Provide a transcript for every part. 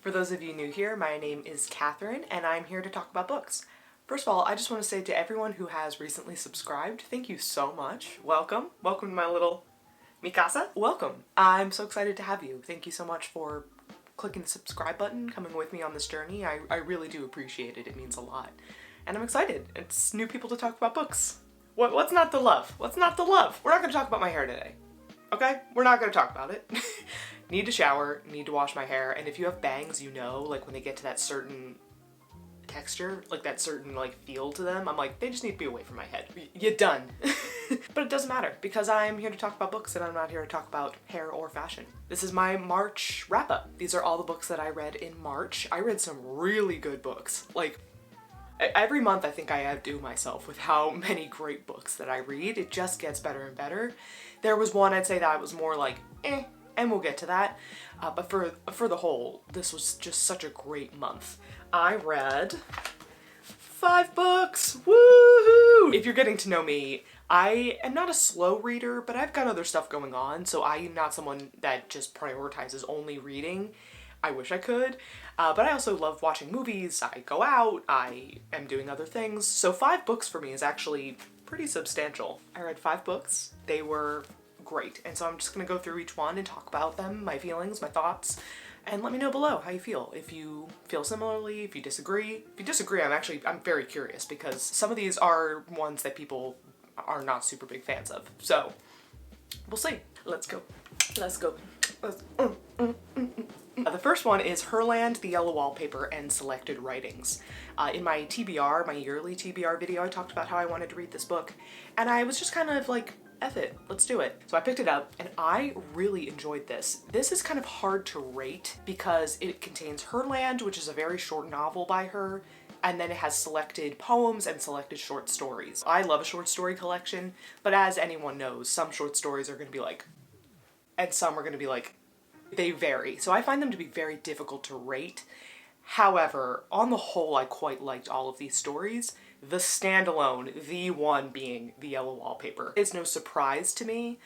For those of you new here, my name is Catherine and I'm here to talk about books. First of all, I just want to say to everyone who has recently subscribed, thank you so much. Welcome. Welcome to my little Mikasa. Welcome. I'm so excited to have you. Thank you so much for clicking the subscribe button, coming with me on this journey. I really do appreciate it. It means a lot. And I'm excited. It's new people to talk about books. What's not to love? What's not to love? We're not going to talk about my hair today. Okay? We're not going to talk about it. Need to shower, need to wash my hair, and if you have bangs, you know, like when they get to that certain texture, like that certain like feel to them, I'm like, they just need to be away from my head. You're done. But it doesn't matter because I'm here to talk about books and I'm not here to talk about hair or fashion. This is my March wrap-up. These are all the books that I read in March. I read some really good books. Like, every month I think I outdo myself with how many great books that I read. It just gets better and better. There was one I'd say that was more like, and we'll get to that. But for the whole, this was just such a great month. I read 5 books, woohoo! If you're getting to know me, I am not a slow reader, but I've got other stuff going on, so I'm not someone that just prioritizes only reading. I wish I could, but I also love watching movies, I go out, I am doing other things, so 5 books for me is actually pretty substantial. I read 5 books, they were great, and so I'm just gonna go through each one and talk about them, my feelings, my thoughts, and let me know below how you feel. If you feel similarly, if you disagree. If you disagree, I'm very curious because some of these are ones that people are not super big fans of, so we'll see. Let's go. Let's go. The first one is Herland, the Yellow Wallpaper, and Selected Writings. In my TBR, my yearly TBR video, I talked about how I wanted to read this book, and I was just kind of like, F it, let's do it. So I picked it up and I really enjoyed this. This is kind of hard to rate because it contains Herland, which is a very short novel by her, and then it has selected poems and selected short stories. I love a short story collection, but as anyone knows, some short stories are gonna be like, and some are gonna be like, they vary. So I find them to be very difficult to rate. However, on the whole, I quite liked all of these stories. The standalone, the one being The Yellow Wallpaper. It's no surprise to me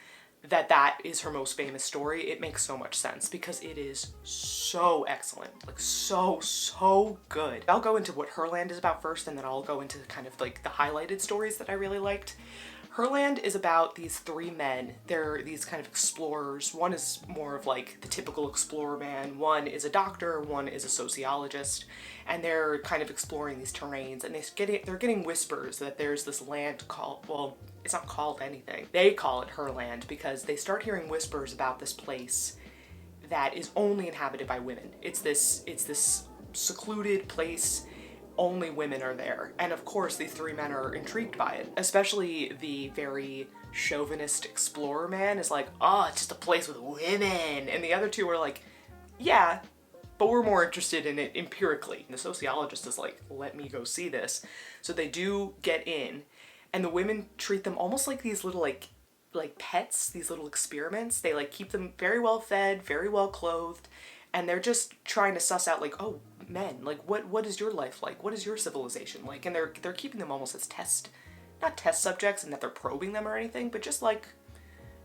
that that is her most famous story. It makes so much sense because it is so excellent, like so good. I'll go into what Herland is about first and then I'll go into kind of like the highlighted stories that I really liked. Herland is about these 3 men. They're these kind of explorers. One is more of like the typical explorer man. One is a doctor, one is a sociologist, and they're kind of exploring these terrains and they're getting whispers that there's this land called, well, it's not called anything. They call it Herland because they start hearing whispers about this place that is only inhabited by women. It's this secluded place. Only women are there. And of course, these 3 men are intrigued by it. Especially the very chauvinist explorer man is like, oh, it's just a place with women. And the other 2 are like, yeah, but we're more interested in it empirically. And the sociologist is like, let me go see this. So they do get in, and the women treat them almost like these little like pets, these little experiments. They like keep them very well fed, very well clothed, and they're just trying to suss out like, oh, men, like what is your life like? What is your civilization like? And they're keeping them almost as not test subjects and that they're probing them or anything, but just like,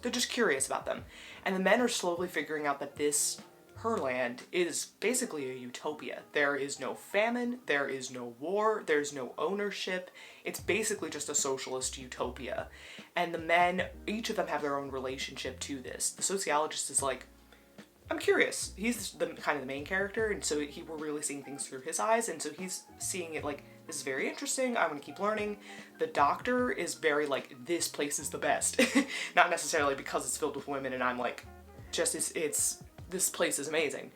they're just curious about them. And the men are slowly figuring out that this Herland is basically a utopia. There is no famine, there is no war, there's no ownership. It's basically just a socialist utopia. And the men, each of them have their own relationship to this. The sociologist is like, I'm curious. He's the kind of the main character, and so we're really seeing things through his eyes, and so he's seeing it like, this is very interesting, I'm gonna keep learning. The doctor is very like, this place is the best. Not necessarily because it's filled with women, and I'm like, just this place is amazing.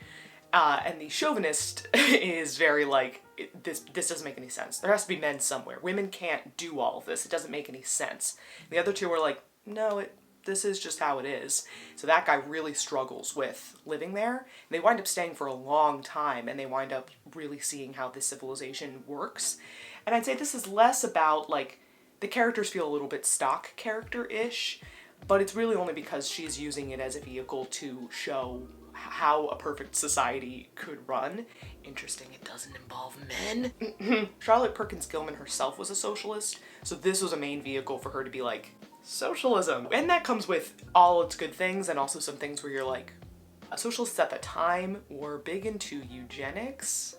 And the chauvinist is very like, this doesn't make any sense. There has to be men somewhere. Women can't do all of this. It doesn't make any sense. The other 2 are like, no, this is just how it is. So that guy really struggles with living there. They wind up staying for a long time and they wind up really seeing how this civilization works. And I'd say this is less about like, the characters feel a little bit stock character-ish, but it's really only because she's using it as a vehicle to show how a perfect society could run. Interesting, it doesn't involve men. Charlotte Perkins Gilman herself was a socialist, so this was a main vehicle for her to be like, socialism. And that comes with all its good things and also some things where you're like, Socialists at the time were big into eugenics,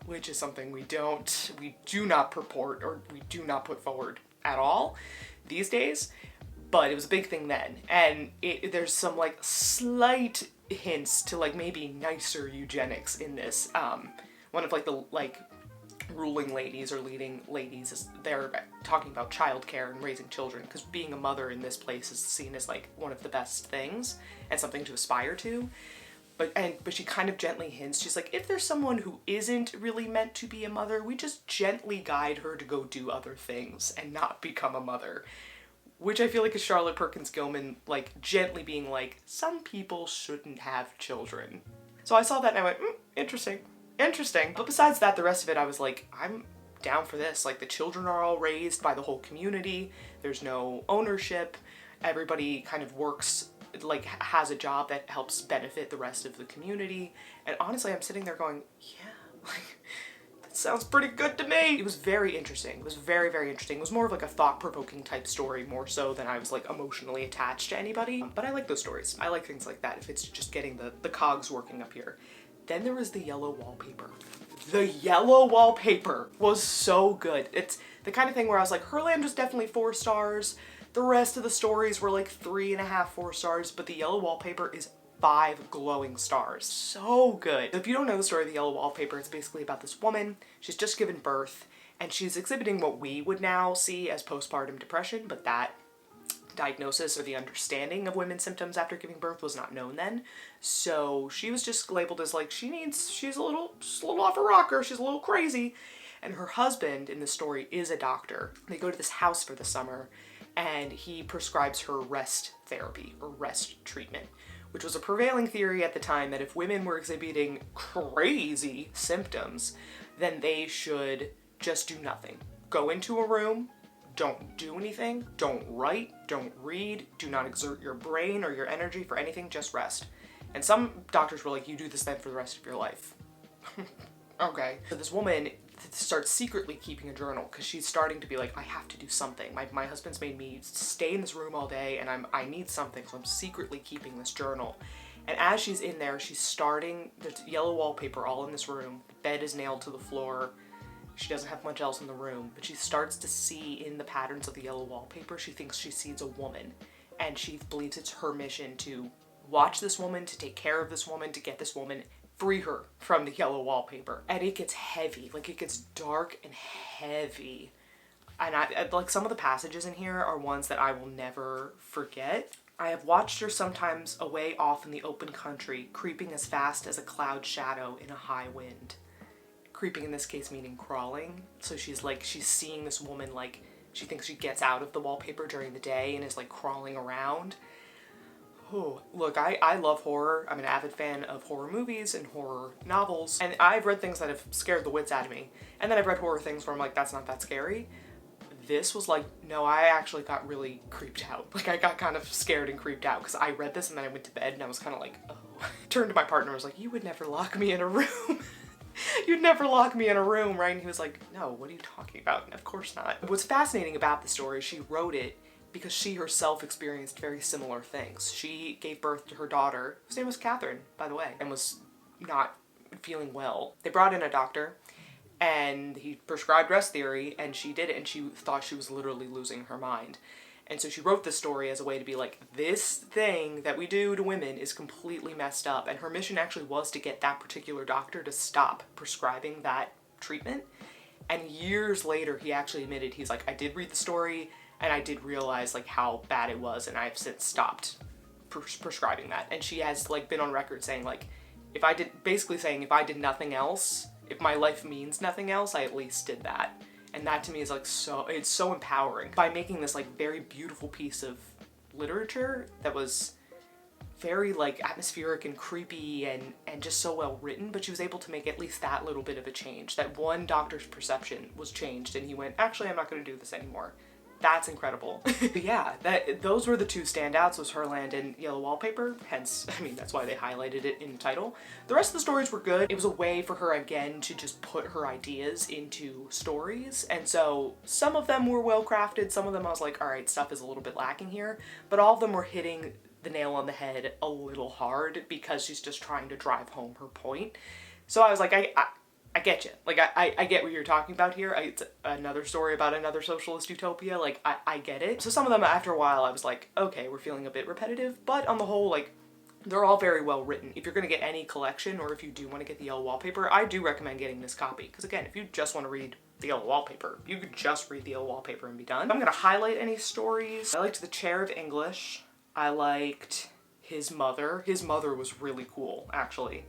which is something we do not purport or we do not put forward at all these days, but it was a big thing then. And there's some like slight hints to like maybe nicer eugenics in this. One of like the ruling ladies or leading ladies, they're talking about childcare and raising children, because being a mother in this place is seen as like one of the best things and something to aspire to. But she kind of gently hints, she's like, if there's someone who isn't really meant to be a mother, we just gently guide her to go do other things and not become a mother. Which I feel like is Charlotte Perkins Gilman, like, gently being like, some people shouldn't have children. So I saw that and I went, interesting. But besides that, the rest of it, I was like, I'm down for this. Like, the children are all raised by the whole community. There's no ownership. Everybody kind of works, like, has a job that helps benefit the rest of the community. And honestly, I'm sitting there going, yeah, like, that sounds pretty good to me. It was very interesting. It was very, very interesting. It was more of like a thought-provoking type story, more so than I was like emotionally attached to anybody. But I like those stories. I like things like that, if it's just getting the cogs working up here. Then there was the yellow wallpaper. The yellow wallpaper was so good. It's the kind of thing where I was like, Herland was definitely 4 stars. The rest of the stories were like 3.5, 4 stars, but the yellow wallpaper is 5 glowing stars. So good. If you don't know the story of the yellow wallpaper, it's basically about this woman. She's just given birth and she's exhibiting what we would now see as postpartum depression, but that diagnosis or the understanding of women's symptoms after giving birth was not known then. So she was just labeled as like, she's a little off a rocker, she's a little crazy. And her husband in the story is a doctor. They go to this house for the summer and he prescribes her rest therapy or rest treatment, which was a prevailing theory at the time that if women were exhibiting crazy symptoms, then they should just do nothing. Go into a room, don't do anything, don't write, don't read, do not exert your brain or your energy for anything, just rest. And some doctors were like, you do this then for the rest of your life. Okay. So this woman starts secretly keeping a journal because she's starting to be like, I have to do something. My husband's made me stay in this room all day and I need something, so I'm secretly keeping this journal. And as she's in there, there's yellow wallpaper all in this room, the bed is nailed to the floor. She doesn't have much else in the room, but she starts to see in the patterns of the yellow wallpaper, she thinks she sees a woman. And she believes it's her mission to watch this woman, to take care of this woman, to get this woman, free her from the yellow wallpaper. And it gets heavy, like it gets dark and heavy. And I like some of the passages in here are ones that I will never forget. I have watched her sometimes away off in the open country, creeping as fast as a cloud shadow in a high wind. Creeping in this case meaning crawling. So she's seeing this woman, like, she thinks she gets out of the wallpaper during the day and is like crawling around. Oh, look, I love horror. I'm an avid fan of horror movies and horror novels. And I've read things that have scared the wits out of me. And then I've read horror things where I'm like, that's not that scary. This was like, no, I actually got really creeped out. Like I got kind of scared and creeped out because I read this and then I went to bed and I was kind of like, oh. Turned to my partner and was like, you would never lock me in a room. You'd never lock me in a room, right? And he was like, no, what are you talking about? And of course not. What's fascinating about the story, she wrote it because she herself experienced very similar things. She gave birth to her daughter, whose name was Catherine, by the way, and was not feeling well. They brought in a doctor and he prescribed rest theory and she did it and she thought she was literally losing her mind. And so she wrote this story as a way to be like, this thing that we do to women is completely messed up. And her mission actually was to get that particular doctor to stop prescribing that treatment. And years later, he actually admitted, he's like, I did read the story and I did realize like how bad it was and I've since stopped prescribing that. And she has like been on record saying like, if I did nothing else, if my life means nothing else, I at least did that. And that to me is like it's so empowering. By making this like very beautiful piece of literature that was very like atmospheric and creepy and just so well written, but she was able to make at least that little bit of a change. That one doctor's perception was changed and he went, actually, I'm not gonna do this anymore. That's incredible. But yeah, those were the 2 standouts, was Herland and Yellow Wallpaper, hence, I mean, that's why they highlighted it in the title. The rest of the stories were good. It was a way for her, again, to just put her ideas into stories, and so some of them were well crafted, some of them I was like, alright, stuff is a little bit lacking here, but all of them were hitting the nail on the head a little hard because she's just trying to drive home her point. So I was like, I get you. Like, I get what you're talking about here. It's another story about another socialist utopia. Like, I get it. So some of them, after a while, I was like, okay, we're feeling a bit repetitive. But on the whole, like, they're all very well written. If you're going to get any collection, or if you do want to get the Yellow Wallpaper, I do recommend getting this copy. Because again, if you just want to read the Yellow Wallpaper, you could just read the Yellow Wallpaper and be done. I'm going to highlight any stories. I liked The Chair of English. I liked His Mother. His Mother was really cool, actually.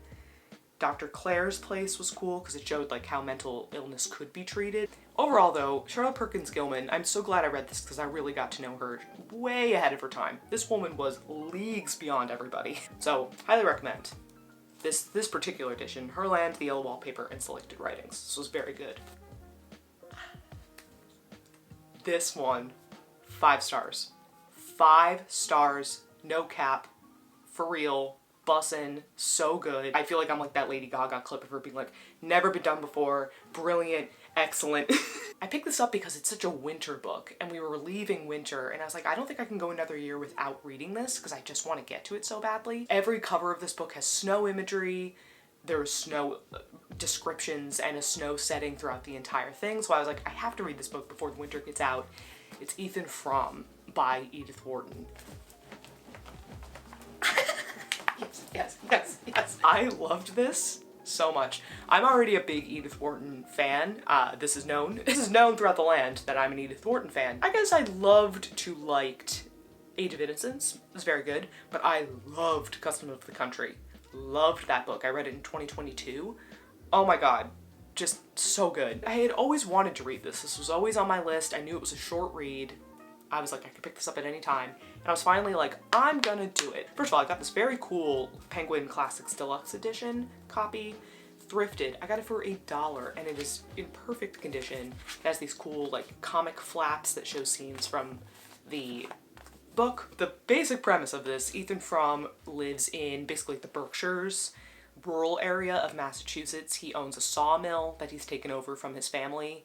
Dr. Clare's Place was cool because it showed like how mental illness could be treated. Overall though, Charlotte Perkins Gilman, I'm so glad I read this because I really got to know her way ahead of her time. This woman was leagues beyond everybody. So, highly recommend. This particular edition, Herland, the Yellow Wallpaper, and Selected Writings. This was very good. This one, 5 stars. 5 stars, no cap, for real. Bussin', so good. I feel like I'm like that Lady Gaga clip of her being like, never been done before, brilliant, excellent. I picked this up because it's such a winter book and we were leaving winter and I was like, I don't think I can go another year without reading this because I just want to get to it so badly. Every cover of this book has snow imagery, there's snow descriptions and a snow setting throughout the entire thing, so I was like, I have to read this book before the winter gets out. It's Ethan Frome by Edith Wharton. Yes. I loved this so much. I'm already a big Edith Wharton fan. This is known throughout the land that I'm an Edith Wharton fan. I guess I loved to liked Age of Innocence. It was very good, but I loved Custom of the Country. Loved that book. I read it in 2022. Oh my god. Just so good. I had always wanted to read this. This was always on my list. I knew it was a short read. I was like, I could pick this up at any time. And I was finally like, I'm gonna do it. First of all, I got this very cool Penguin Classics Deluxe Edition copy, thrifted. I got it for $1 and it is in perfect condition. It has these cool like comic flaps that show scenes from the book. The basic premise of this, Ethan Frome lives in basically the Berkshires, rural area of Massachusetts. He owns a sawmill that he's taken over from his family.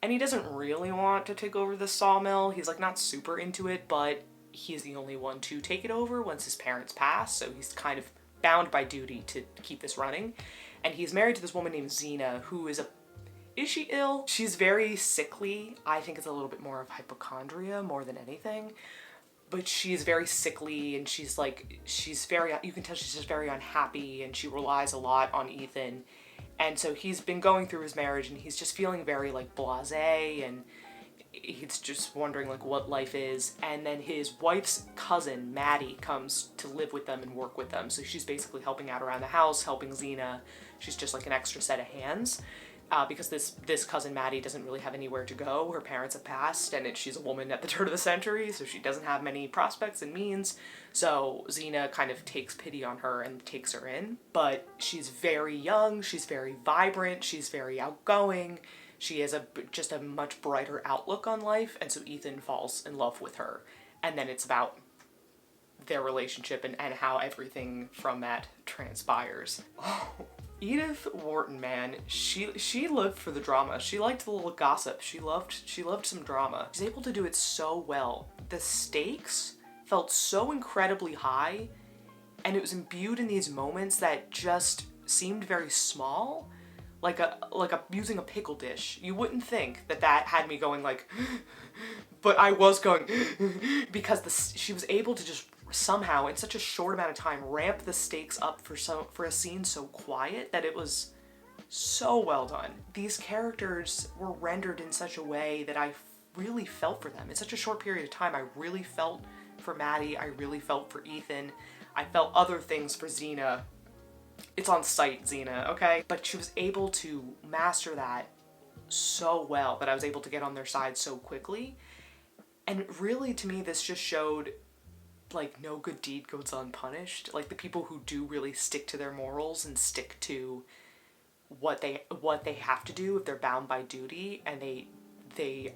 And he doesn't really want to take over the sawmill. He's like not super into it, but he's the only one to take it over once his parents pass, so he's kind of bound by duty to keep this running. And he's married to this woman named Xena, who is she ill? She's very sickly. I think it's a little bit more of hypochondria more than anything. But she's very sickly and she's very, you can tell she's just very unhappy and she relies a lot on Ethan. And so he's been going through his marriage and he's just feeling very like blasé and he's just wondering like what life is. And then his wife's cousin, Maddie, comes to live with them and work with them. So she's basically helping out around the house, helping Xena. She's just like an extra set of hands. Because this cousin Maddie doesn't really have anywhere to go. Her parents have passed and she's a woman at the turn of the century, so she doesn't have many prospects and means. So Xena kind of takes pity on her and takes her in. But she's very young, she's very vibrant, she's very outgoing. She has just a much brighter outlook on life, and so Ethan falls in love with her. And then it's about their relationship and how everything from that transpires. Oh. Edith Wharton, man, she lived for the drama. She liked the little gossip. She loved some drama. She's able to do it so well. The stakes felt so incredibly high, and it was imbued in these moments that just seemed very small, like using a pickle dish. You wouldn't think that had me going like, but I was going because she was able to just somehow in such a short amount of time ramp the stakes up for a scene so quiet that it was so well done. These characters were rendered in such a way that I really felt for them. In such a short period of time, I really felt for Maddie, I really felt for Ethan, I felt other things for Xena. It's on site, Xena, okay? But she was able to master that so well that I was able to get on their side so quickly. And really, to me, this just showed like no good deed goes unpunished. Like the people who do really stick to their morals and stick to what they have to do if they're bound by duty and they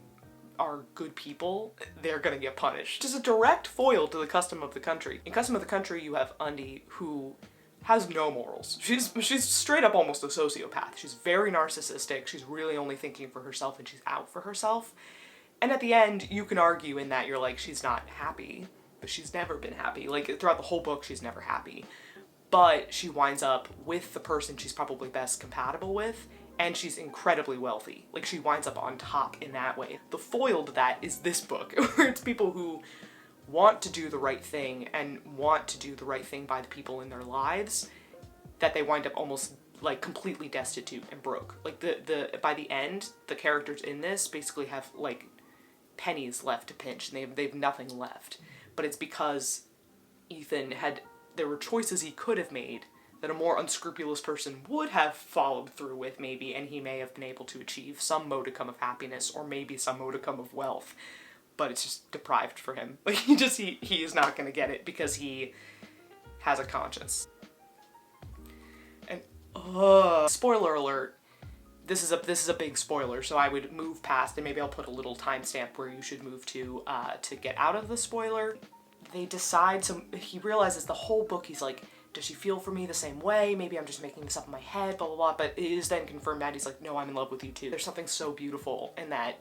are good people, they're gonna get punished. Just a direct foil to the Custom of the Country. In Custom of the Country, you have Undy, who has no morals. She's straight up almost a sociopath. She's very narcissistic. She's really only thinking for herself and she's out for herself. And at the end, you can argue in that you're like, she's not happy. but she's never been happy. Like, throughout the whole book, she's never happy. But she winds up with the person she's probably best compatible with, and she's incredibly wealthy. Like, she winds up on top in that way. The foil to that is this book, where it's people who want to do the right thing and want to do the right thing by the people in their lives, that they wind up almost like completely destitute and broke. Like by the end, the characters in this basically have like pennies left to pinch, and they've nothing left. But it's because there were choices he could have made that a more unscrupulous person would have followed through with maybe, and he may have been able to achieve some modicum of happiness or maybe some modicum of wealth. But it's just deprived for him. Like, he is not gonna get it because he has a conscience. And, spoiler alert, this is a big spoiler, so I would move past, and maybe I'll put a little timestamp where you should move to get out of the spoiler. They decide, so he realizes the whole book, he's like, does she feel for me the same way? Maybe I'm just making this up in my head, blah, blah, blah. But it is then confirmed that he's like, no, I'm in love with you too. There's something so beautiful in that.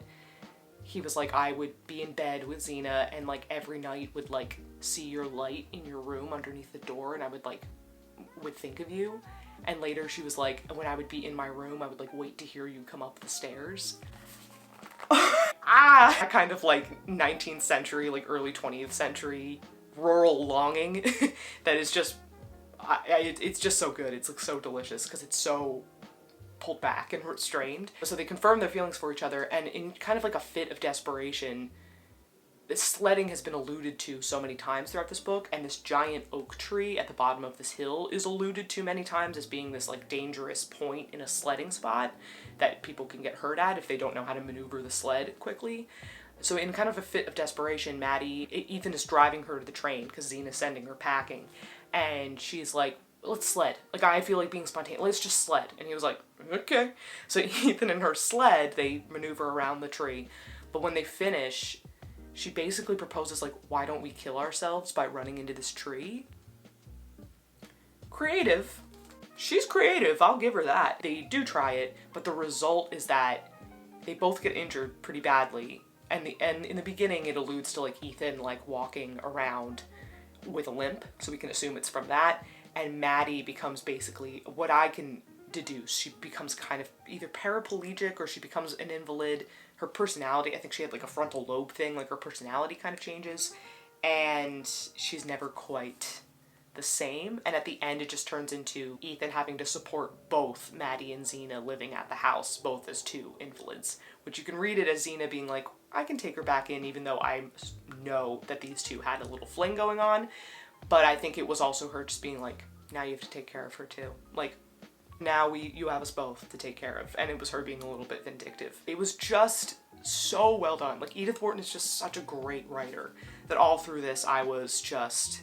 He was like, I would be in bed with Xena and like every night would like see your light in your room underneath the door, and I would think of you. And later she was like, when I would be in my room, I would like wait to hear you come up the stairs. That kind of like 19th century, like early 20th century rural longing that is just, it's just so good. It's like so delicious because it's so pulled back and restrained. So they confirm their feelings for each other, and in kind of like a fit of desperation, this sledding has been alluded to so many times throughout this book, and this giant oak tree at the bottom of this hill is alluded to many times as being this like dangerous point in a sledding spot that people can get hurt at if they don't know how to maneuver the sled quickly. So in kind of a fit of desperation, Ethan is driving her to the train because Xena's sending her packing, and she's like, let's sled. Like, I feel like being spontaneous. Let's just sled. And he was like, okay. So Ethan and her sled, they maneuver around the tree. But when they finish, she basically proposes, like, why don't we kill ourselves by running into this tree? Creative. She's creative. I'll give her that. They do try it, but the result is that they both get injured pretty badly. And in the beginning, it alludes to, like, Ethan, like, walking around with a limp. So we can assume it's from that. And Maddie becomes basically, what I can deduce, she becomes kind of either paraplegic or she becomes an invalid. Her personality, I think she had like a frontal lobe thing, like her personality kind of changes, and she's never quite the same. And at the end, it just turns into Ethan having to support both Maddie and Xena living at the house, both as two invalids, which you can read it as Xena being like, I can take her back in, even though I know that these two had a little fling going on. But I think it was also her just being like, now you have to take care of her too. Like, now you have us both to take care of. And it was her being a little bit vindictive. It was just so well done. Like, Edith Wharton is just such a great writer that all through this I was just,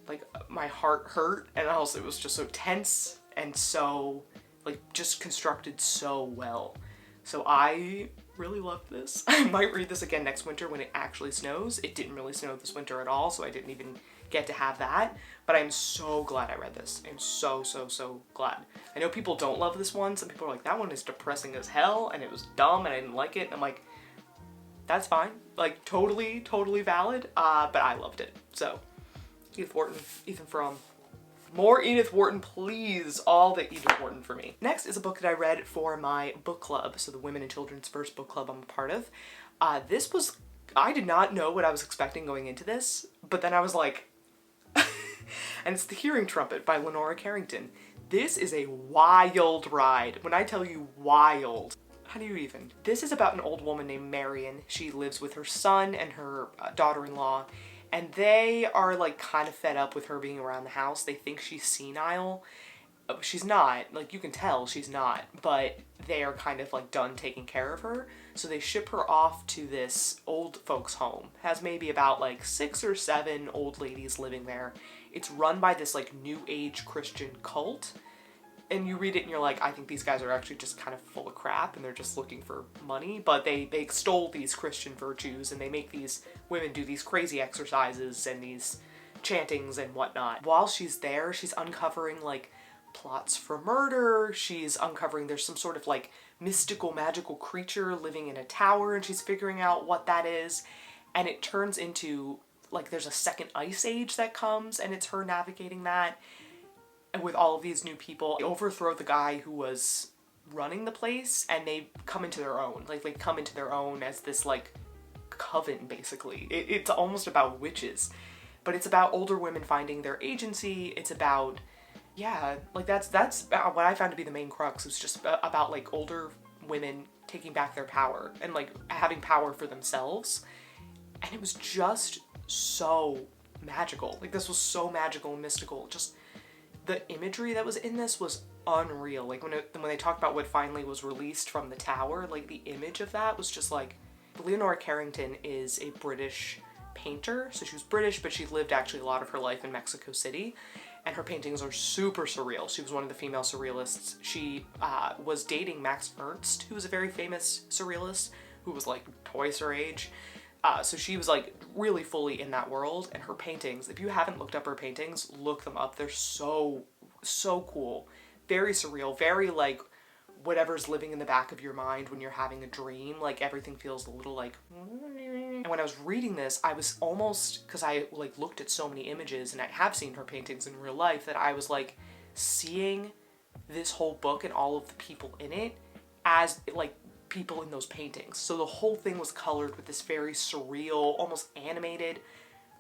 like, my heart hurt, and also it was just so tense and so, like, just constructed so well. So I really loved this. I might read this again next winter when it actually snows. It didn't really snow this winter at all, so I didn't even get to have that, but I'm so glad I read this. I'm so, so, so glad. I know people don't love this one. Some people are like, that one is depressing as hell, and it was dumb, and I didn't like it. And I'm like, that's fine. Like, totally, totally valid, but I loved it. So, Edith Wharton, Ethan Frome. More Edith Wharton, please. All the Edith Wharton for me. Next is a book that I read for my book club, so the Women and Children's First book club I'm a part of. I did not know what I was expecting going into this, but then I was like, and it's The Hearing Trumpet by Lenora Carrington. This is a wild ride. When I tell you wild, how do you even? This is about an old woman named Marion. She lives with her son and her daughter-in-law, and they are like kind of fed up with her being around the house. They think she's senile. She's not. Like, you can tell she's not, but they are kind of like done taking care of her. So they ship her off to this old folks home. Has maybe about like 6 or 7 old ladies living there. It's run by this like new age Christian cult. And you read it and you're like, I think these guys are actually just kind of full of crap and they're just looking for money. But they extol these Christian virtues and they make these women do these crazy exercises and these chantings and whatnot. While she's there, she's uncovering like plots for murder. She's uncovering there's some sort of like mystical magical creature living in a tower, and she's figuring out what that is. And it turns into like there's a second ice age that comes, and it's her navigating that. And with all of these new people, they overthrow the guy who was running the place, and they come into their own. Like, they come into their own as this, like, coven, basically. It's almost about witches. But it's about older women finding their agency. It's about, yeah, like, that's what I found to be the main crux. It's just about, like, older women taking back their power and, like, having power for themselves. And it was just so magical. Like, this was so magical and mystical. Just the imagery that was in this was unreal. Like, when they talked about what finally was released from the tower, like, the image of that was just like, Leonora Carrington is a British painter. So she was British, but she lived actually a lot of her life in Mexico City. And her paintings are super surreal. She was one of the female surrealists. She was dating Max Ernst, who was a very famous surrealist, who was like twice her age. So she was like really fully in that world, and her paintings, if you haven't looked up her paintings, look them up. They're so cool. Very surreal, very like whatever's living in the back of your mind when you're having a dream. Like, everything feels a little like, and when I was reading this, I was almost, because I like looked at so many images and I have seen her paintings in real life, that I was like seeing this whole book and all of the people in it as like people in those paintings. So the whole thing was colored with this very surreal, almost animated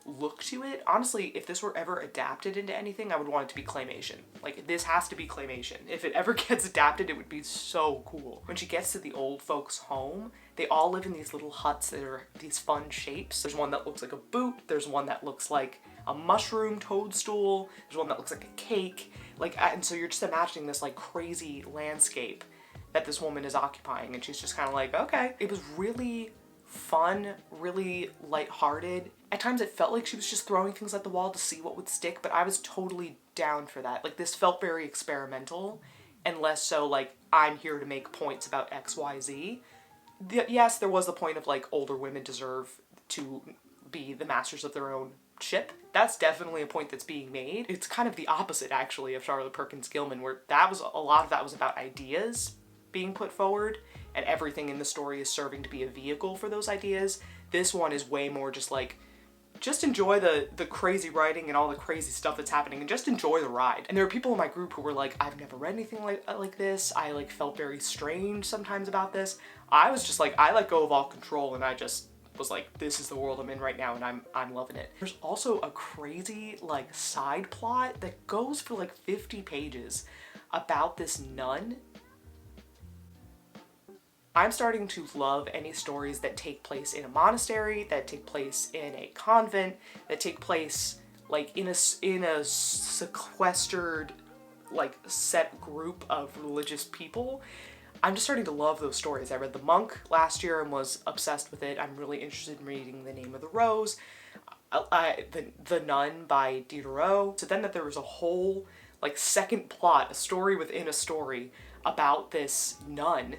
look to it. Honestly, if this were ever adapted into anything, I would want it to be claymation. Like, this has to be claymation. If it ever gets adapted, it would be so cool. When she gets to the old folks' home, they all live in these little huts that are these fun shapes. There's one that looks like a boot. There's one that looks like a mushroom toadstool. There's one that looks like a cake. Like, and so you're just imagining this like crazy landscape that this woman is occupying, and she's just kind of like, okay. It was really fun, really lighthearted. At times it felt like she was just throwing things at the wall to see what would stick, but I was totally down for that. Like, this felt very experimental, and less so like, I'm here to make points about XYZ. Yes, there was the point of like, older women deserve to be the masters of their own ship. That's definitely a point that's being made. It's kind of the opposite, actually, of Charlotte Perkins Gilman, where a lot of that was about ideas being put forward, and everything in the story is serving to be a vehicle for those ideas. This one is way more just like, just enjoy the crazy writing and all the crazy stuff that's happening, and just enjoy the ride. And there were people in my group who were like, I've never read anything like this. I like felt very strange sometimes about this. I was just like, I let go of all control, and I just was like, this is the world I'm in right now, and I'm loving it. There's also a crazy like side plot that goes for like 50 pages about this nun. I'm starting to love any stories that take place in a monastery, that take place in a convent, that take place like in a sequestered, like, set group of religious people. I'm just starting to love those stories. I read The Monk last year and was obsessed with it. I'm really interested in reading The Name of the Rose, the Nun by Diderot. So then that there was a whole like second plot, a story within a story about this nun,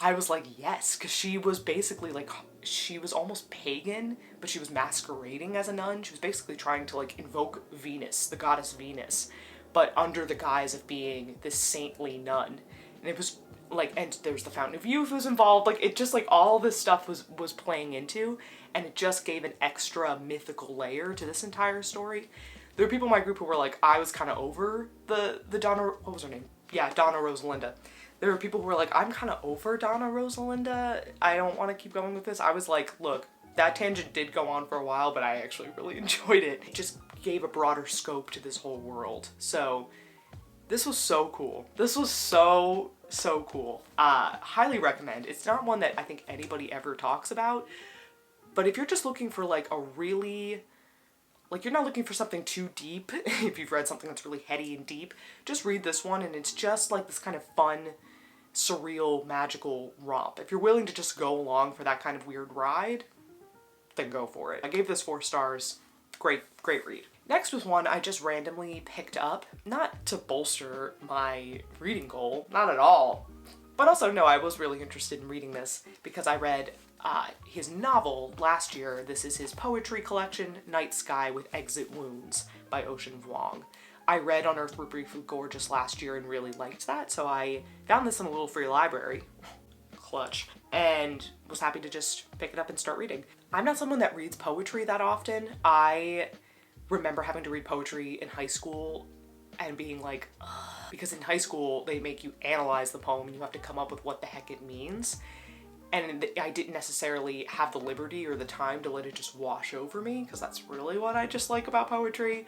I was like, yes, because she was basically like, she was almost pagan, but she was masquerading as a nun. She was basically trying to like invoke Venus, the goddess Venus, but under the guise of being this saintly nun. And it was like, and there's the Fountain of Youth was involved. Like, it just like all this stuff was playing into, and it just gave an extra mythical layer to this entire story. There were people in my group who were like, I was kind of over the Donna, what was her name? Yeah, Donna Rosalinda. There were people who were like, I'm kind of over Donna Rosalinda. I don't want to keep going with this. I was like, look, that tangent did go on for a while, but I actually really enjoyed it. It just gave a broader scope to this whole world. So this was so cool. This was so cool. Highly recommend. It's not one that I think anybody ever talks about, but if you're just looking for like a really, like, you're not looking for something too deep, if you've read something that's really heady and deep, just read this one, and it's just like this kind of fun, surreal, magical romp. If you're willing to just go along for that kind of weird ride, then go for it. I gave this 4 stars. Great read. Next was one I just randomly picked up, not to bolster my reading goal, not at all, but also, no, I was really interested in reading this because I read his novel last year. This is his poetry collection, Night Sky with Exit Wounds by Ocean Vuong. I read On Earth We're Briefly Gorgeous last year and really liked that, so I found this in a little free library. clutch, and was happy to just pick it up and start reading. I'm not someone that reads poetry that often. I remember having to read poetry in high school and being like, ugh. Because in high school they make you analyze the poem and you have to come up with what the heck it means. And I didn't necessarily have the liberty or the time to let it just wash over me, because that's really what I just like about poetry.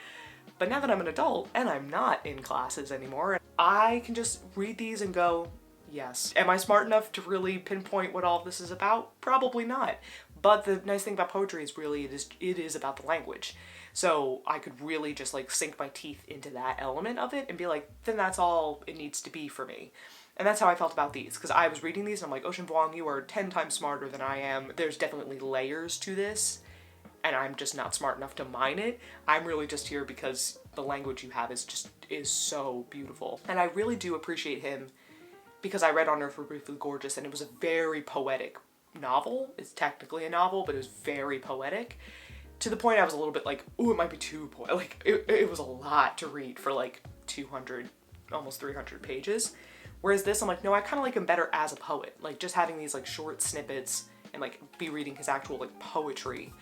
But now that I'm an adult and I'm not in classes anymore, I can just read these and go, yes. Am I smart enough to really pinpoint what all of this is about? Probably not. But the nice thing about poetry is really it is about the language. So I could really just like sink my teeth into that element of it and be like, then that's all it needs to be for me. And that's how I felt about these, because I was reading these and I'm like, Ocean Vuong, you are 10 times smarter than I am. There's definitely layers to this, and I'm just not smart enough to mine it. I'm really just here because the language you have is so beautiful. And I really do appreciate him, because I read On Earth We're Briefly Gorgeous and it was a very poetic novel. It's technically a novel, but it was very poetic. To the point I was a little bit like, ooh, it might be too poetic. Like, it was a lot to read for like 200, almost 300 pages. Whereas this, I'm like, no, I kind of like him better as a poet. Like, just having these like short snippets and like be reading his actual like poetry.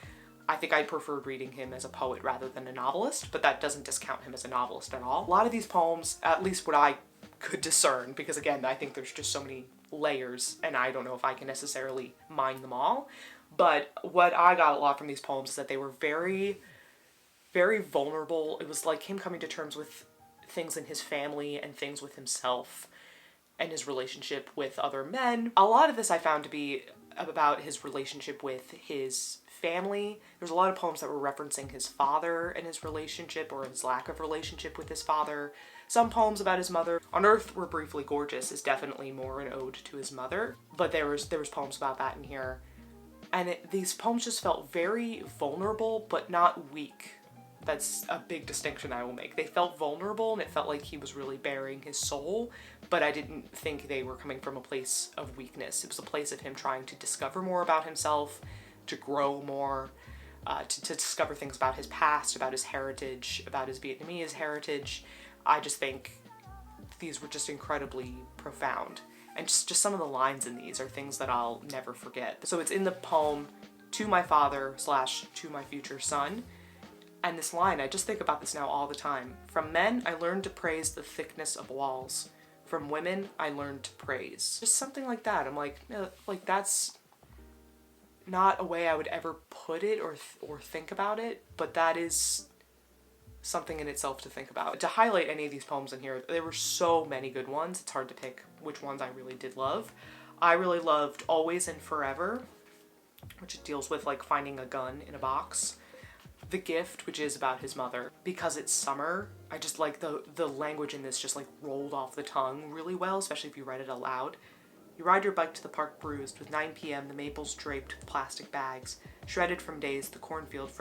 I think I preferred reading him as a poet rather than a novelist, but that doesn't discount him as a novelist at all. A lot of these poems, at least what I could discern, because again, I think there's just so many layers and I don't know if I can necessarily mine them all. But what I got a lot from these poems is that they were very, very vulnerable. It was like him coming to terms with things in his family and things with himself and his relationship with other men. A lot of this I found to be about his relationship with his family. There's a lot of poems that were referencing his father and his relationship, or his lack of relationship with his father. Some poems about his mother. On Earth We're Briefly Gorgeous is definitely more an ode to his mother, but there was poems about that in here. And these poems just felt very vulnerable, but not weak. That's a big distinction I will make. They felt vulnerable and it felt like he was really bearing his soul, but I didn't think they were coming from a place of weakness. It was a place of him trying to discover more about himself, to grow more, to discover things about his past, about his heritage, about his Vietnamese heritage. I just think these were just incredibly profound. And just some of the lines in these are things that I'll never forget. So it's in the poem, "To my father / to my future son." And this line, I just think about this now all the time. "From men, I learned to praise the thickness of walls. From women, I learned to praise." Just something like that. I'm like, no, like that's not a way I would ever put it or think about it, but that is something in itself to think about. To highlight any of these poems in here, there were so many good ones. It's hard to pick which ones I really did love. I really loved Always and Forever, which deals with like finding a gun in a box. The Gift, which is about his mother. Because It's Summer. I just like the language in this just like rolled off the tongue really well, especially if you read it aloud. "You ride your bike to the park bruised, with 9 p.m. the maples draped with plastic bags, shredded from days the cornfield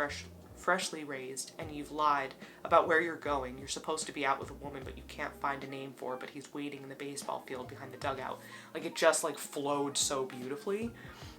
freshly raised, and you've lied about where you're going. You're supposed to be out with a woman, but you can't find a name for her, but he's waiting in the baseball field behind the dugout." Like, it just like flowed so beautifully.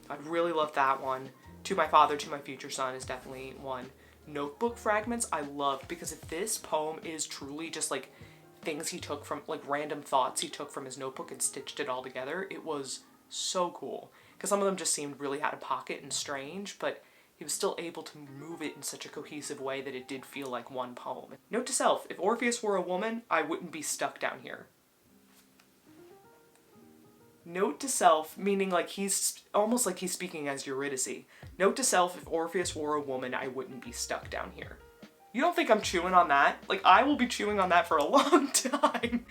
I really loved that one. "To My Father, to My Future Son" is definitely one. Notebook Fragments I loved, because if this poem is truly just like things he took from, like random thoughts he took from his notebook and stitched it all together, it was so cool. Because some of them just seemed really out of pocket and strange, but he was still able to move it in such a cohesive way that it did feel like one poem. Note to self, if Orpheus were a woman, I wouldn't be stuck down here. Note to self, meaning like he's almost like he's speaking as Eurydice. Note to self, if Orpheus were a woman, I wouldn't be stuck down here. You don't think I'm chewing on that? Like, I will be chewing on that for a long time.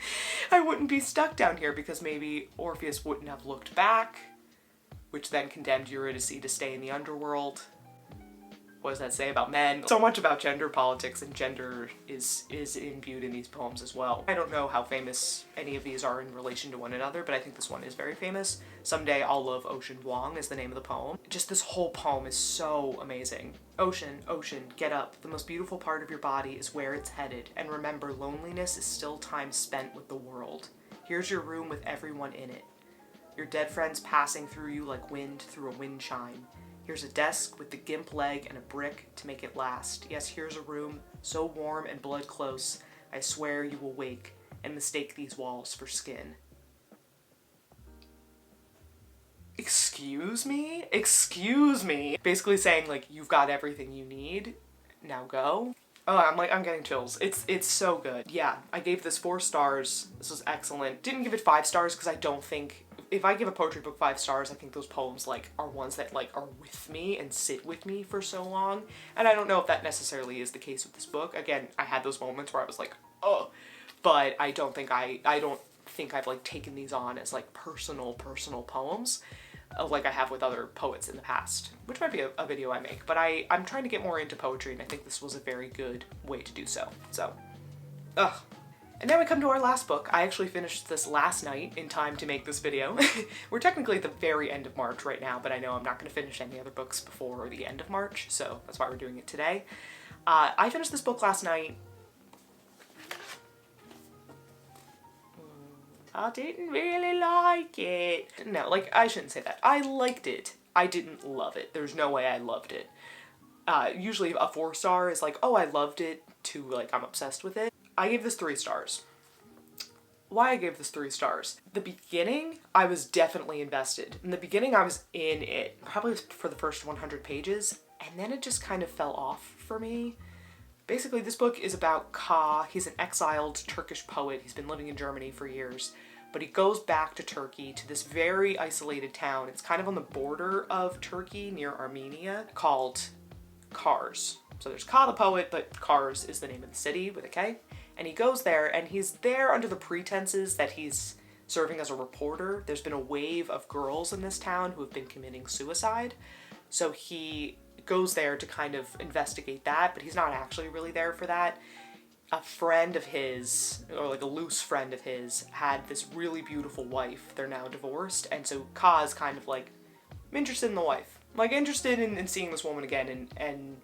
I wouldn't be stuck down here because maybe Orpheus wouldn't have looked back, which then condemned Eurydice to stay in the underworld. What does that say about men? So much about gender politics, and gender is imbued in these poems as well. I don't know how famous any of these are in relation to one another, but I think this one is very famous. Someday I'll Love Ocean Vuong is the name of the poem. Just this whole poem is so amazing. "Ocean, ocean, get up. The most beautiful part of your body is where it's headed. And remember, loneliness is still time spent with the world. Here's your room with everyone in it. Your dead friends passing through you like wind through a wind chime. Here's a desk with the gimp leg and a brick to make it last. Yes, here's a room so warm and blood close, I swear you will wake and mistake these walls for skin." excuse me? Excuse me. Basically saying like, you've got everything you need, now go. Oh, I'm getting chills. It's so good. Yeah, I gave this 4 stars. This was excellent. Didn't give it 5 stars because I don't think, if I give a poetry book 5 stars, I think those poems like are ones that like are with me and sit with me for so long. And I don't know if that necessarily is the case with this book. Again, I had those moments where I was like, oh, but I don't think I've like taken these on as like personal poems like I have with other poets in the past, which might be a video I make, but I'm trying to get more into poetry, and I think this was a very good way to do so. So, ugh. And now we come to our last book. I actually finished this last night in time to make this video. We're technically at the very end of March right now, but I know I'm not going to finish any other books before the end of March, so that's why we're doing it today. I finished this book last night. I didn't really like it. No, like, I shouldn't say that. I liked it. I didn't love it. There's no way I loved it. Usually a 4 star is like, oh, I loved it, to like, I'm obsessed with it. I gave this 3 stars. Why I gave this 3 stars? The beginning, I was definitely invested. In the beginning, I was in it, probably for the first 100 pages, and then it just kind of fell off for me. Basically, this book is about Ka. He's an exiled Turkish poet. He's been living in Germany for years, but he goes back to Turkey, to this very isolated town. It's kind of on the border of Turkey, near Armenia, called Kars. So there's Ka the poet, but Kars is the name of the city with a K. And he goes there, and he's there under the pretenses that he's serving as a reporter. There's been a wave of girls in this town who have been committing suicide. So he goes there to kind of investigate that, but he's not actually really there for that. A friend of his, or like a loose friend of his, had this really beautiful wife. They're now divorced, and so Ka's kind of like, I'm interested in the wife. I'm like interested in seeing this woman again and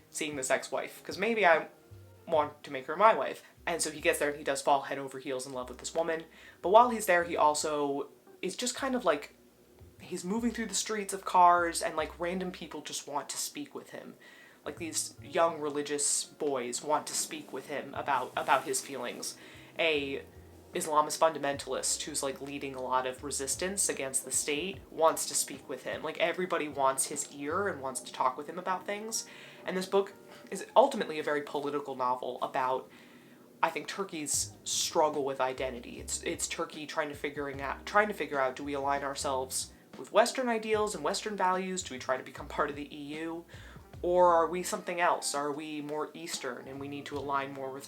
seeing this ex-wife, because maybe I want to make her my wife. And so he gets there and he does fall head over heels in love with this woman. But while he's there, he also is just kind of like, he's moving through the streets of Kars, and like random people just want to speak with him. Like these young religious boys want to speak with him about his feelings. A Islamist fundamentalist who's like leading a lot of resistance against the state wants to speak with him. Like everybody wants his ear and wants to talk with him about things. And this book is ultimately a very political novel about, I think, Turkey's struggle with identity. It's Turkey trying to figure out, do we align ourselves with Western ideals and Western values? Do we try to become part of the EU? Or are we something else? Are we more Eastern and we need to align more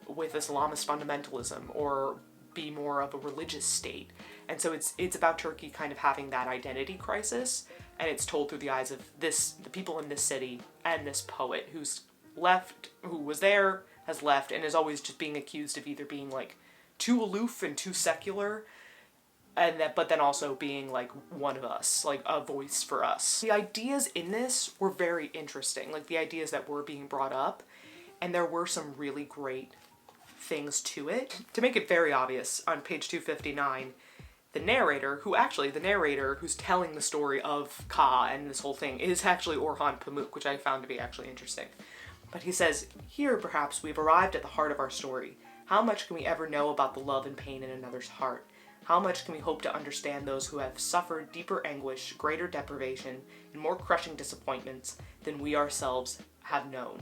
with Islamist fundamentalism, or be more of a religious state? And so it's about Turkey kind of having that identity crisis, and it's told through the eyes of the people in this city and this poet who's left, who was there, has left, and is always just being accused of either being like too aloof and too secular, but then also being like one of us, like a voice for us. The ideas in this were very interesting, like the ideas that were being brought up, and there were some really great things to it. To make it very obvious, on page 259, the narrator who's telling the story of Ka and this whole thing is actually Orhan Pamuk, which I found to be actually interesting. But he says, "Here, perhaps, we've arrived at the heart of our story. How much can we ever know about the love and pain in another's heart? How much can we hope to understand those who have suffered deeper anguish, greater deprivation, and more crushing disappointments than we ourselves have known?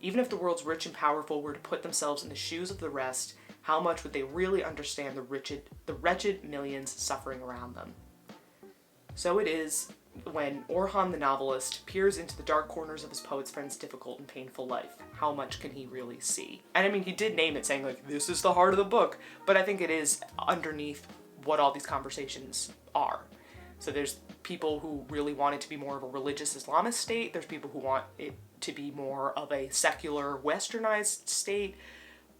Even if the world's rich and powerful were to put themselves in the shoes of the rest, how much would they really understand the wretched millions suffering around them?" So it is when Orhan the novelist peers into the dark corners of his poet's friend's difficult and painful life. How much can he really see? And I mean, he did name it saying like, this is the heart of the book, but I think it is underneath what all these conversations are. So there's people who really want it to be more of a religious Islamist state. There's people who want it to be more of a secular, westernized state.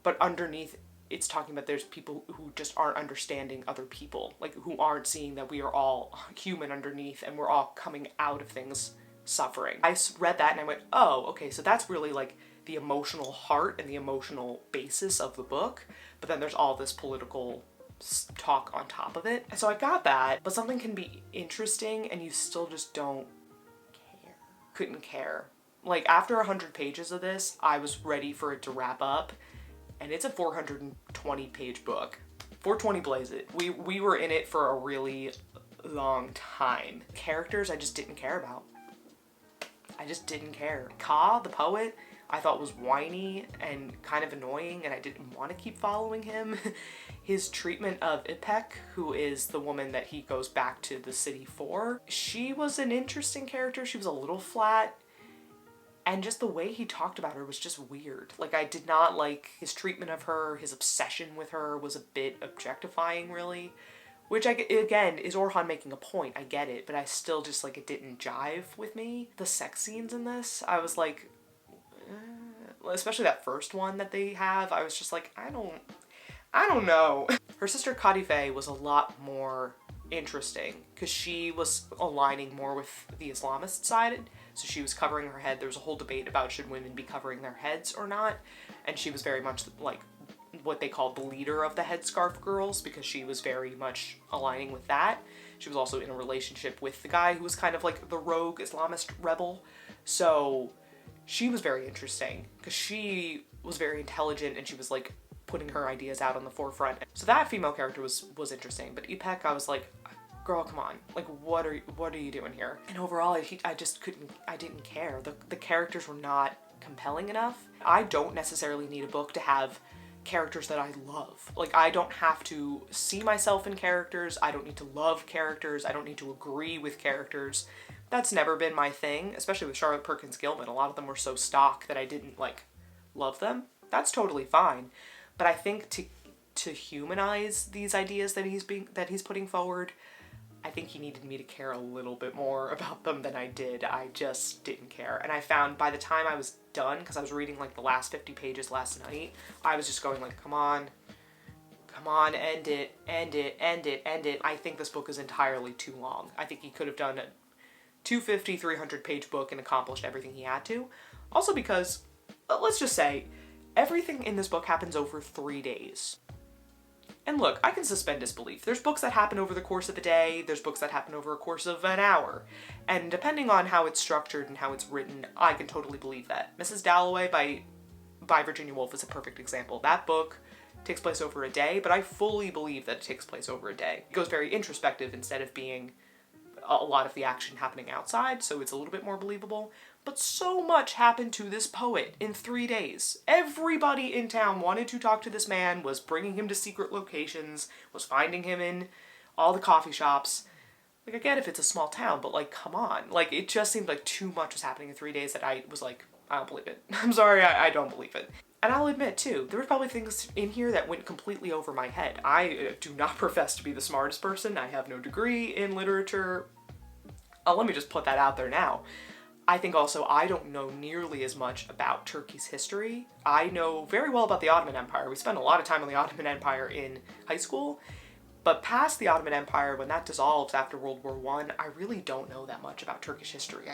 But underneath, it's talking about there's people who just aren't understanding other people, like who aren't seeing that we are all human underneath and we're all coming out of things suffering. I read that and I went, oh, okay, so that's really like the emotional heart and the emotional basis of the book. But then there's all this political talk on top of it. And so I got that, but something can be interesting and you still just don't care. Couldn't care. Like after 100 pages of this, I was ready for it to wrap up, and it's a 420 page book. 420 blaze it. We were in it for a really long time. Characters I just didn't care about. I just didn't care. Ka, the poet, I thought was whiny and kind of annoying, and I didn't want to keep following him. His treatment of Ipek, who is the woman that he goes back to the city for, she was an interesting character. She was a little flat, and just the way he talked about her was just weird. Like, I did not like his treatment of her. His obsession with her was a bit objectifying, really. Which, again, is Orhan making a point. I get it, but I still just, like, it didn't jive with me. The sex scenes in this, I was like, especially that first one that they have, I was just like, I don't know. Her sister Kadife was a lot more interesting because she was aligning more with the Islamist side. So she was covering her head. There was a whole debate about should women be covering their heads or not. And she was very much like what they called the leader of the headscarf girls because she was very much aligning with that. She was also in a relationship with the guy who was kind of like the rogue Islamist rebel. So she was very interesting because she was very intelligent and she was like putting her ideas out on the forefront. So that female character was interesting. But Ipek, I was like, girl, come on. Like, what are you doing here? And overall, I just didn't care. The characters were not compelling enough. I don't necessarily need a book to have characters that I love. Like, I don't have to see myself in characters. I don't need to love characters. I don't need to agree with characters. That's never been my thing, especially with Charlotte Perkins Gilman. A lot of them were so stock that I didn't, like, love them. That's totally fine. But I think to humanize these ideas that he's putting forward, I think he needed me to care a little bit more about them than I did. I just didn't care. And I found by the time I was done, because I was reading like the last 50 pages last night, I was just going like, come on, end it. I think this book is entirely too long. I think he could have done a 250, 300 page book and accomplished everything he had to. Also because, let's just say, everything in this book happens over 3 days. And look, I can suspend disbelief. There's books that happen over the course of a day, there's books that happen over a course of an hour. And depending on how it's structured and how it's written, I can totally believe that. Mrs. Dalloway by Virginia Woolf is a perfect example. That book takes place over a day, but I fully believe that it takes place over a day. It goes very introspective instead of being a lot of the action happening outside, so it's a little bit more believable. But so much happened to this poet in 3 days. Everybody in town wanted to talk to this man, was bringing him to secret locations, was finding him in all the coffee shops. Like, I get if it's a small town, but like, come on. Like, it just seemed like too much was happening in 3 days that I was like, I don't believe it. I'm sorry, I don't believe it. And I'll admit, too, there were probably things in here that went completely over my head. I do not profess to be the smartest person. I have no degree in literature. Let me just put that out there now. I think also I don't know nearly as much about Turkey's history. I know very well about the Ottoman Empire. We spent a lot of time on the Ottoman Empire in high school, but past the Ottoman Empire, when that dissolves after World War I really don't know that much about Turkish history.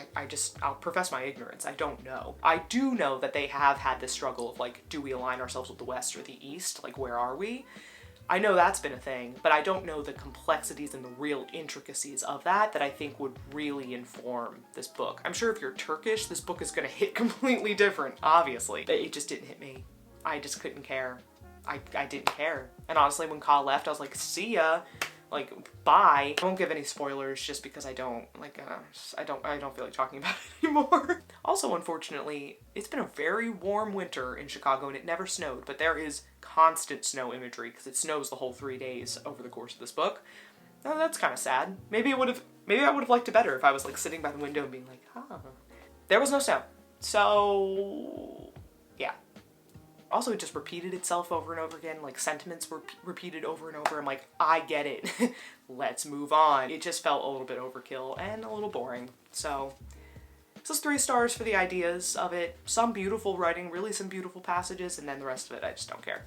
I'll profess my ignorance. I don't know. I do know that they have had this struggle of like, do we align ourselves with the West or the East? Like, where are we? I know that's been a thing, but I don't know the complexities and the real intricacies of that I think would really inform this book. I'm sure if you're Turkish, this book is gonna hit completely different, obviously. But it just didn't hit me. I just couldn't care. I didn't care. And honestly, when Ka left, I was like, see ya. Like, bye. I won't give any spoilers just because I don't feel like talking about it anymore. Also, unfortunately, it's been a very warm winter in Chicago and it never snowed, but there is constant snow imagery because it snows the whole 3 days over the course of this book. Now, that's kind of sad. Maybe I would have liked it better if I was like sitting by the window and being like, ah. There was no snow. So, yeah. Also, it just repeated itself over and over again. Like, sentiments were repeated over and over. I'm like, I get it. Let's move on. It just felt a little bit overkill and a little boring. So, this is 3 stars for the ideas of it. Some beautiful writing, really some beautiful passages, and then the rest of it, I just don't care.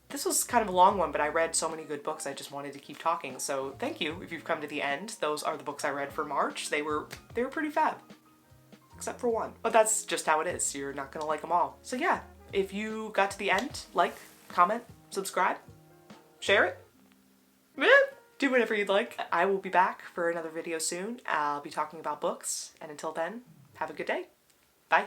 This was kind of a long one, but I read so many good books, I just wanted to keep talking. So, thank you if you've come to the end. Those are the books I read for March. They were pretty fab. Except for one. But that's just how it is. You're not gonna like them all. So yeah. If you got to the end, like, comment, subscribe, share it, do whatever you'd like. I will be back for another video soon. I'll be talking about books, and until then, have a good day. Bye.